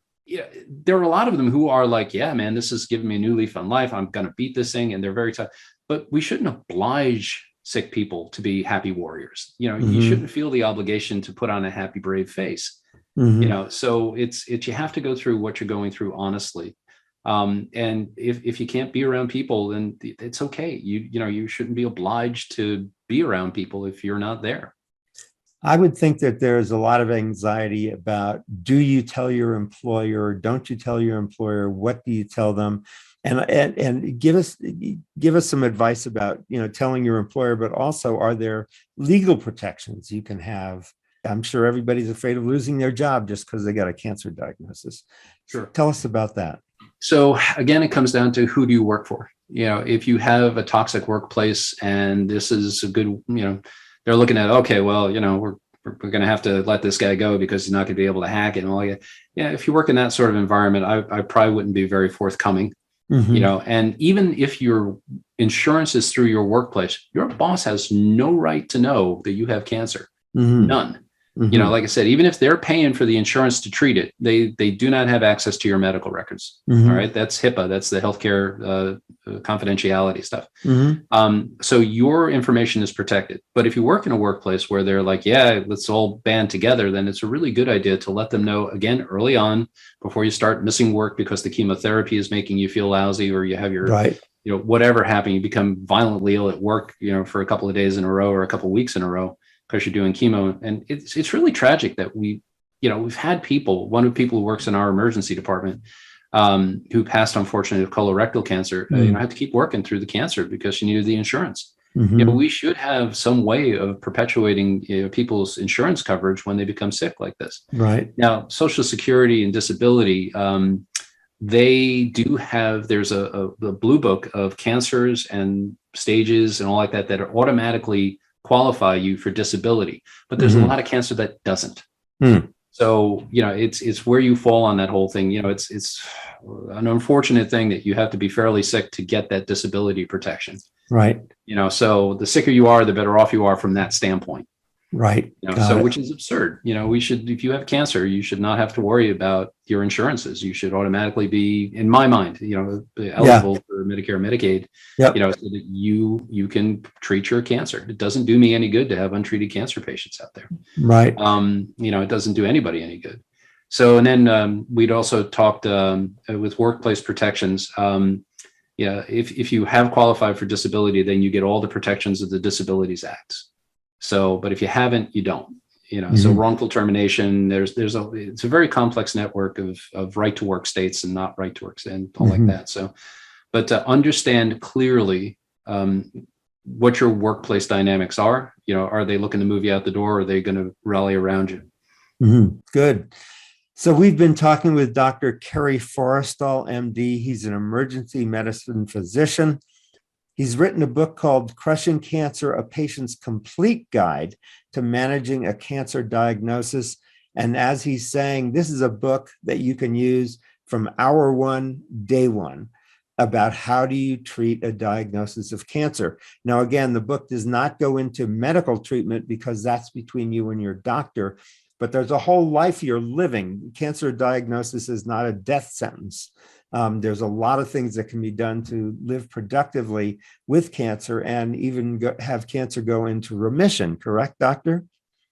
there are a lot of them who are like, yeah, man, this is giving me a new leaf on life. I'm going to beat this thing. And they're very tough, but we shouldn't oblige sick people to be happy warriors. You know, you shouldn't feel the obligation to put on a happy, brave face. So it's you have to go through what you're going through honestly. And if you can't be around people, then it's okay. You shouldn't be obliged to be around people if you're not there. I would think that there's a lot of anxiety about, do you tell your employer? Don't you tell your employer? What do you tell them? And give us some advice about, telling your employer, but also, are there legal protections you can have? I'm sure everybody's afraid of losing their job just because they got a cancer diagnosis. Sure. Tell us about that. So again, it comes down to, who do you work for? If you have a toxic workplace and this is a good, they're looking at, okay, well, we're going to have to let this guy go because he's not going to be able to hack it and all. If you work in that sort of environment, I probably wouldn't be very forthcoming. And even if your insurance is through your workplace, your boss has no right to know that you have cancer. None. Like I said, even if they're paying for the insurance to treat it, they do not have access to your medical records. All right. That's HIPAA. That's the healthcare confidentiality stuff. So your information is protected. But if you work in a workplace where they're like, yeah, let's all band together, then it's a really good idea to let them know, again, early on, before you start missing work because the chemotherapy is making you feel lousy, or you have your, whatever happened, you become violently ill at work, for a couple of days in a row or a couple of weeks in a row, because you're doing chemo. And it's really tragic that we've had one of the people who works in our emergency department, who passed, unfortunately, of colorectal cancer, had to keep working through the cancer because she needed the insurance. We should have some way of perpetuating people's insurance coverage when they become sick like this. Right. Now, Social Security and disability, they do have, there's a blue book of cancers and stages and all like that are automatically qualify you for disability, but there's a lot of cancer that doesn't. So, it's where you fall on that whole thing. It's an unfortunate thing that you have to be fairly sick to get that disability protection. Right. So the sicker you are, the better off you are from that standpoint. Right. Which is absurd. If you have cancer, you should not have to worry about your insurances. You should automatically be, in my mind, eligible for Medicare, Medicaid, so that you can treat your cancer. It doesn't do me any good to have untreated cancer patients out there. Right. It doesn't do anybody any good. So, and then we'd also talked with workplace protections. If you have qualified for disability, then you get all the protections of the Disabilities Act. So, but if you haven't, you don't, so wrongful termination, it's a very complex network of right to work states and not right to work and all like that. So, but to understand clearly what your workplace dynamics are, are they looking to move you out the door? Or are they going to rally around you? Good. So we've been talking with Dr. Kerry Forrestal, MD. He's an emergency medicine physician. He's written a book called Crushing Cancer, A Patient's Complete Guide to Managing a Cancer Diagnosis. And as he's saying, this is a book that you can use from hour one, day one, about how do you treat a diagnosis of cancer. Now, again, the book does not go into medical treatment because that's between you and your doctor, but there's a whole life you're living. Cancer diagnosis is not a death sentence. There's a lot of things that can be done to live productively with cancer and even have cancer go into remission. Correct, doctor?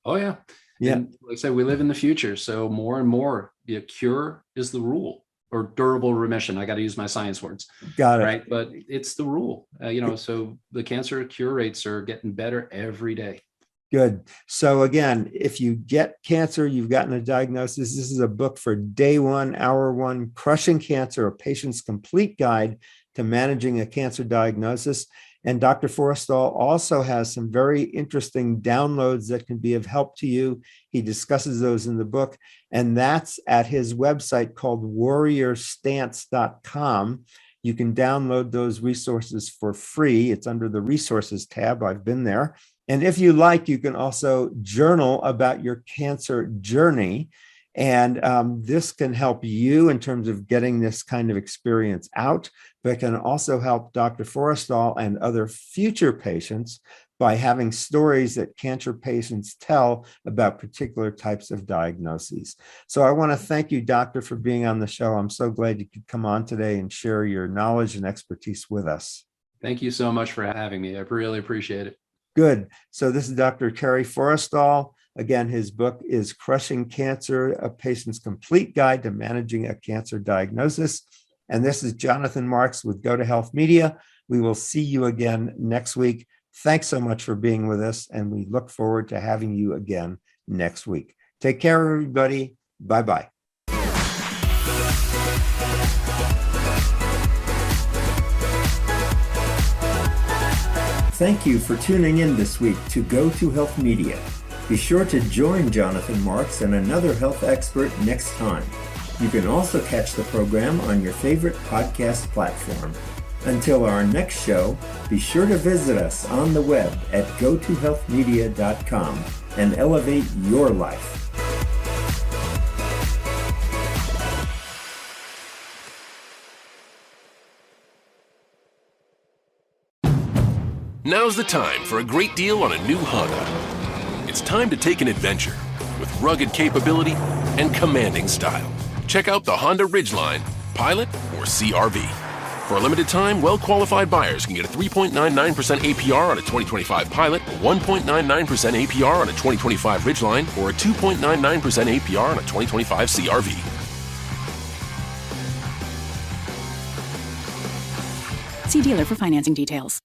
Oh, yeah. Yeah. And like I said, we live in the future. So more and more, cure is the rule, or durable remission. I got to use my science words. Got it. Right. But it's the rule, so the cancer cure rates are getting better every day. Good. So again, if you get cancer, you've gotten a diagnosis, this is a book for day one, hour one, Crushing Cancer, A Patient's Complete Guide to Managing a Cancer Diagnosis. And Dr. Forrestal also has some very interesting downloads that can be of help to you. He discusses those in the book, and that's at his website called warriorstance.com. You can download those resources for free. It's under the resources tab. I've been there. And if you like, you can also journal about your cancer journey. And this can help you in terms of getting this kind of experience out, but can also help Dr. Forrestal and other future patients by having stories that cancer patients tell about particular types of diagnoses. So I want to thank you, doctor, for being on the show. I'm so glad you could come on today and share your knowledge and expertise with us. Thank you so much for having me. I really appreciate it. Good. So this is Dr. Kerry Forrestal, Again, his book is Crushing Cancer, a Patient's Complete Guide to Managing a Cancer Diagnosis. And this is Jonathan Marks with Go to Health Media. We will see you again next week. Thanks so much for being with us, and we look forward to having you again next week. Take care, everybody. Bye-bye. Thank you for tuning in this week to Go to Health Media. Be sure to join Jonathan Marks and another health expert next time. You can also catch the program on your favorite podcast platform. Until our next show, be sure to visit us on the web at gotohealthmedia.com and elevate your life. Now's the time for a great deal on a new Honda. It's time to take an adventure with rugged capability and commanding style. Check out the Honda Ridgeline, Pilot, or CR-V. For a limited time, well-qualified buyers can get a 3.99% APR on a 2025 Pilot, 1.99% APR on a 2025 Ridgeline, or a 2.99% APR on a 2025 CR-V. See dealer for financing details.